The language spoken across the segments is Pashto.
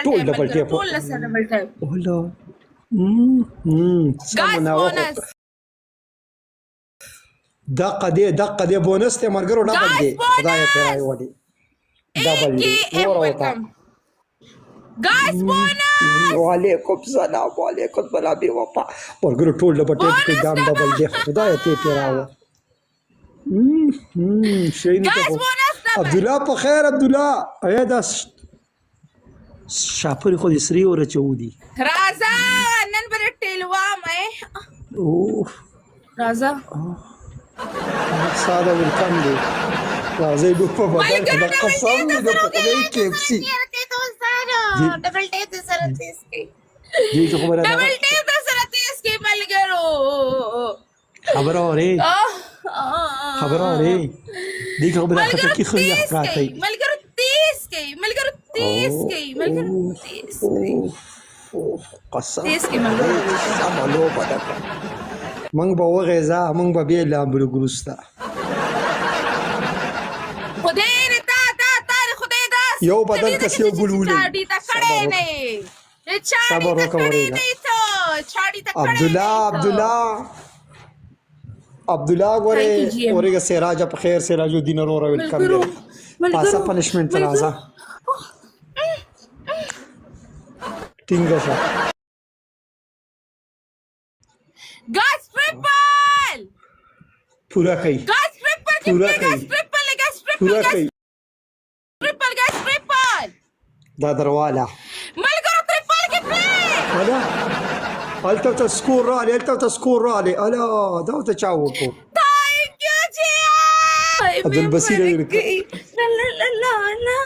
ټول ډبل ټیپ ټول لسه ډبل ټیپ ولا ګاز بونس دقه دې بونس ته مرګرو ډبل دی خدای ته راي وړي ډبل دی ورته ګاز بونس وعلیکم السلام وعلیکم السلام بي وفا مرګرو ټول ډبل ټیپ کې دام ډبل دی خدای ته پیراو شي نه عبد الله په خیر عبد الله ایا دا شاپری خو دې سری ور چودي راځه نن بل ټیلوا مې اوه راځه ساده ویلکم دی راځي په بدل د قسم دې په خدای کې پسی ډبل ټیپ سره تیز کی دې خبره ده ډبل ټیپ سره تیز کی ملګرو خبره اوري دې خبره ته کې خو یې حقاقي ملګرو تیز کی قسم تیز کی ملګرو سمالو پدک منګ به وغیزه منګ به به لامبل ګروستا خدای تا خدای دا یو بدل کس یو ګلولې چاډي تا کړه نه صبر وکړئ عبد الله ګوره اورګه سراج په خیر سراج الدین اورا ویلکم دی پاسه پنشمنت راځه ټینګه شه ګاز ټریپل پورا کوي ګاز ټریپل دا درواله ملګرو ټریپل کې پلی الا الته سکور رالی الا دا ته چا وکړو ثانک یو جی عبد البصیر لا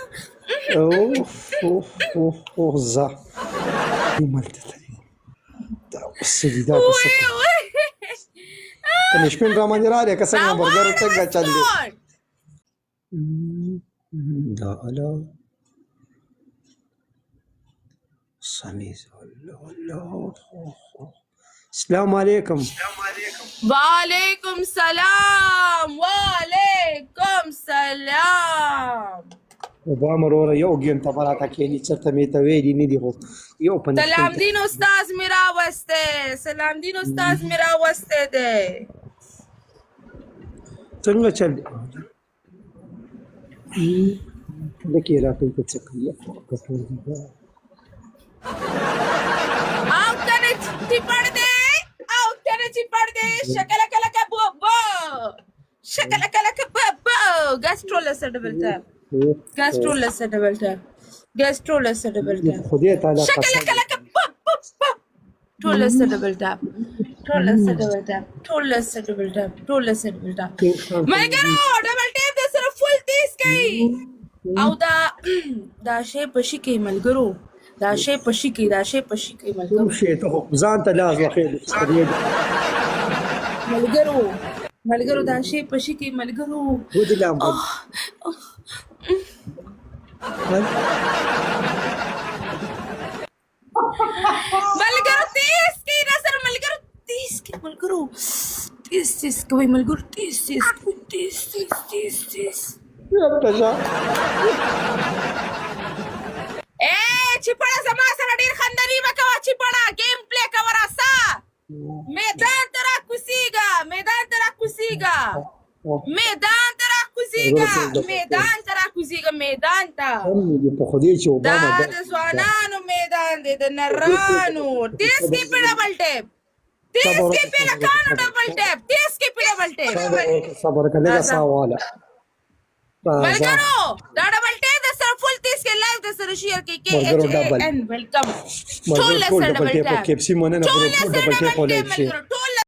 اوه زه مالته دا وسیدا پنشمنت را باندې راځي که څنګه برګر څنګه چل دی دا الا سمیز الله السلام علیکم وعلیکم سلام وبامر ورا یو ګیم ته براته کېلی چرته مې ته ویلي نه دی خو یو پنځه سلام دین استاد میرا واسطه ده څنګه چل لکه راته څه کوي او تنه چی پړ دې شکل کله بوبو گاسترول ډبل ټاپ خدای تعالی شکل کله ټول ډبل ټاپ مګرو ډبل ټاپ د سره فل تیز کوي او دا شی پشي کې ملګرو دا شی پشي کې کوم شی ته ځان ته لاس واخې ملګرو دا شی پشي کې ملګرو ودی لامبو ملګرو تیز کې نظر ملګرو تیز کوي ملګرو تیز چپړه زما سره ډیر خندري وکوا چپړه گیم پلی کورا سا میدان ترا کوسیگا میدان تا په خدای چې اوباما دا د ځوانانو میدان دی د نرانو تیز کې په ډبل ټیپ صبر کړه ساواله ملګرو دا ډبل ټیپ د سر فل تیز کې لایو د سر شیر کې KHAN ویلکم ټول سر ډبل ټیپ کې پسی مونږ نه ډبل ټیپ ولای شي